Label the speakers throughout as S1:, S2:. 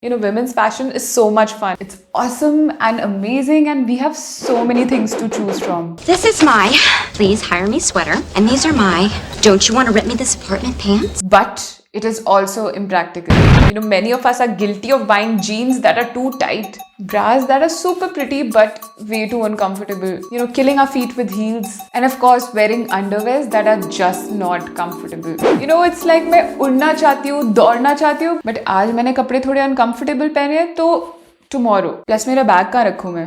S1: Women's fashion is so much fun. It's awesome and amazing, and we have so many things to choose from.
S2: This is my please hire me sweater, and these are my don't you want to rent me this apartment pants?
S1: But it is also impractical. Many of us are guilty of buying jeans that are too tight, bras that are super pretty but way too uncomfortable, killing our feet with heels, and of course wearing underwears that are just not comfortable. It's like मैं उड़ना चाहती हूँ, दौड़ना चाहती हूँ, but आज मैंने कपड़े थोड़े uncomfortable पहने हैं तो tomorrow. Plus मेरा बैग कहाँ रखूँ मैं?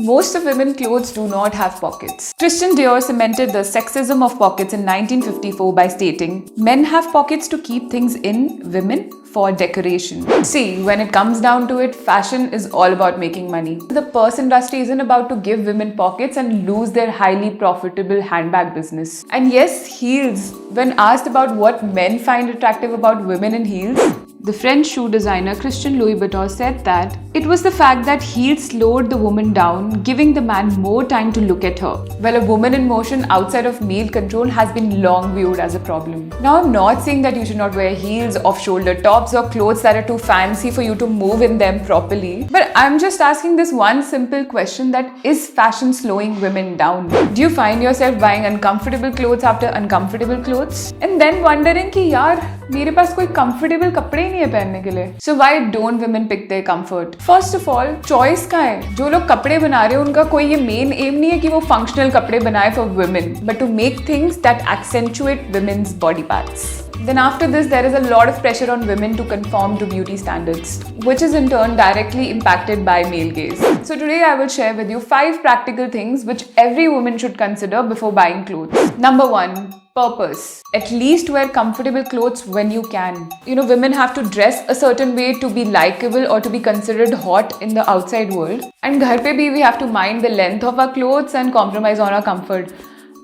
S1: Most of women's clothes do not have pockets. Christian Dior cemented the sexism of pockets in 1954 by stating, "Men have pockets to keep things in, women for decoration." See, when it comes down to it, fashion is all about making money. The purse industry isn't about to give women pockets and lose their highly profitable handbag business. And yes, heels. When asked about what men find attractive about women in heels, the French shoe designer Christian Louis Vuitton said that it was the fact that heels slowed the woman down, giving the man more time to look at her. Well, a woman in motion outside of male control has been long viewed as a problem. Now, I'm not saying that you should not wear heels, off-shoulder tops, or clothes that are too fancy for you to move in them properly. But I'm just asking this one simple question: that is fashion slowing women down? Do you find yourself buying uncomfortable clothes after uncomfortable clothes? And then wondering कि यार मेरे पास कोई comfortable कपड़े ही नहीं है पहनने के लिए. So why don't women pick their comfort? First of all, choice कहाँ है? जो लोग कपड़े बना रहे हैं उनका कोई ये main aim नहीं है कि वो functional कपड़े बनाए for women, but to make things that accentuate women's body parts. Then after this, there is a lot of pressure on women to conform to beauty standards, which is in turn directly impacted by male gaze. So today I will share with you 5 practical things which every woman should consider before buying clothes. Number 1. Purpose. At least wear comfortable clothes when you can. Women have to dress a certain way to be likable or to be considered hot in the outside world. And घर पे भी we have to mind the length of our clothes and compromise on our comfort.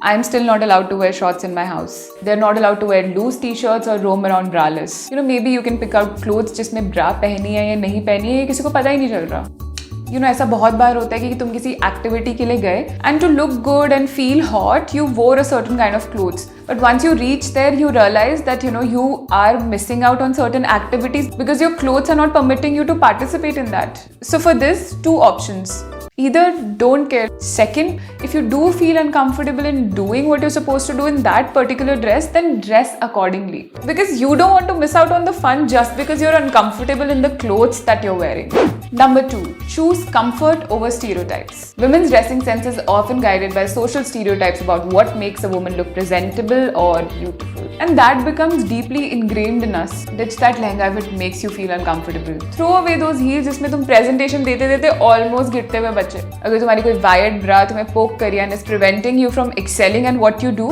S1: I'm still not allowed to wear shorts in my house. They're not allowed to wear loose t-shirts or roam around braless. Maybe you can pick out clothes जिसमें bra पहनी है या नहीं पहनी है, ये किसी को पता ही नहीं चल रहा. ऐसा बहुत बार होता है कि तुम किसी एक्टिविटी के लिए गए and to look good and feel hot, you wore a certain kind of clothes. But once you reach there, you realize that you are missing out on certain activities because your clothes are not permitting you to participate in that. So for this, 2 options. Either don't care. Second, if you do feel uncomfortable in doing what you're supposed to do in that particular dress, then dress accordingly. Because you don't want to miss out on the fun just because you're uncomfortable in the clothes that you're wearing. Number 2, choose comfort over stereotypes. Women's dressing sense is often guided by social stereotypes about what makes a woman look presentable or beautiful. And that becomes deeply ingrained in us. Ditch that lehenga if it makes you feel uncomfortable. Throw away those heels जिसमें तुम presentation देते almost गिरते हुए बच्चे. अगर तुम्हारी कोई wired bra तुम्हें poke करी and is preventing you from excelling at what you do,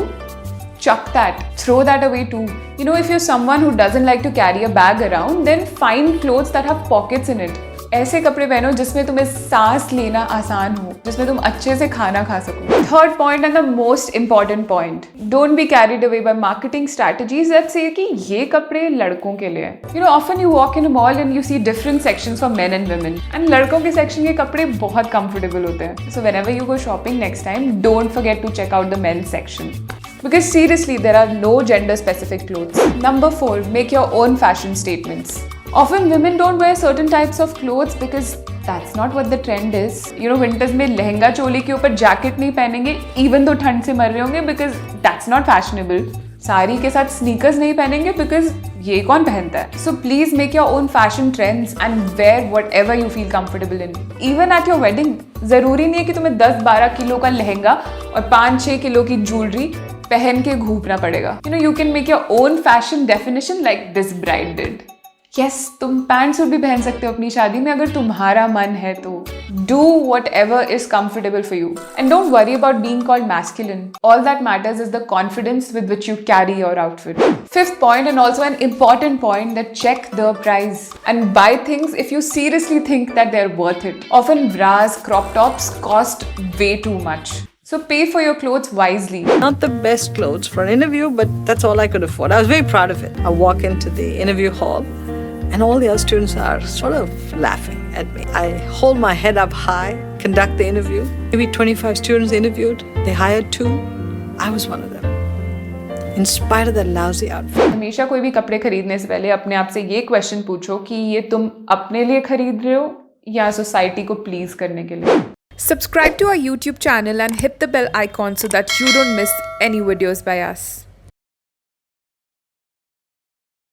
S1: chuck that. Throw that away too. If you're someone who doesn't like to carry a bag around, then find clothes that have pockets in it. ऐसे कपड़े पहनो जिसमें तुम्हें सांस लेना आसान हो, जिसमें तुम अच्छे से खाना खा सको. Third point and the most important point, don't be carried away by marketing strategies that say कि ये कपड़े लड़कों के लिए हैं. Often you walk in a mall and you see different sections for men and women. And लड़कों के section के कपड़े बहुत comfortable होते हैं. So whenever you go shopping next time, don't forget to check out the men's section. Because seriously, there are no gender-specific clothes. Number 4, make your own fashion statements. Often women don't wear certain types of clothes because that's not what the trend is. Winters में लहंगा चोली के ऊपर jacket नहीं पहनेंगे even though ठंड से मर रहे होंगे because that's not fashionable. Sari के साथ sneakers नहीं पहनेंगे because ये कौन पहनता है? So please make your own fashion trends and wear whatever you feel comfortable in. Even at your wedding, ज़रूरी नहीं है कि तुम्हें 10-12 किलो का लहंगा और 5-6 किलो की ज्वेलरी पहन के घूमना पड़ेगा. You can make your own fashion definition like this bride did. Yes, तुम पैंट सूट भी पहन सकते हो अपनी शादी में अगर तुम्हारा मन है तो. Do whatever is comfortable for you. And don't worry about being called masculine. All that matters is the confidence with which you carry your outfit. 5th point, and also an important point, that check the price. And buy things if you seriously think that they're worth it. Often bras, crop tops cost way too much. So pay for your clothes wisely.
S3: Not the best clothes for an interview, but that's all I could afford. I was very proud of it. I walk into the interview hall and all the other students are sort of laughing at me. I hold my head up high, conduct the interview. Maybe 25 students interviewed. They hired 2. I was one of them. in spite of that lousy outfit.
S1: हमेशा कोई भी कपड़े खरीदने से पहले अपने आप से ये क्वेश्चन पूछो कि ये तुम अपने लिए खरीद रहे हो या सोसाइटी को प्लीज करने के लिए.
S4: Subscribe to our YouTube channel and hit the bell icon so that you don't miss any videos by us.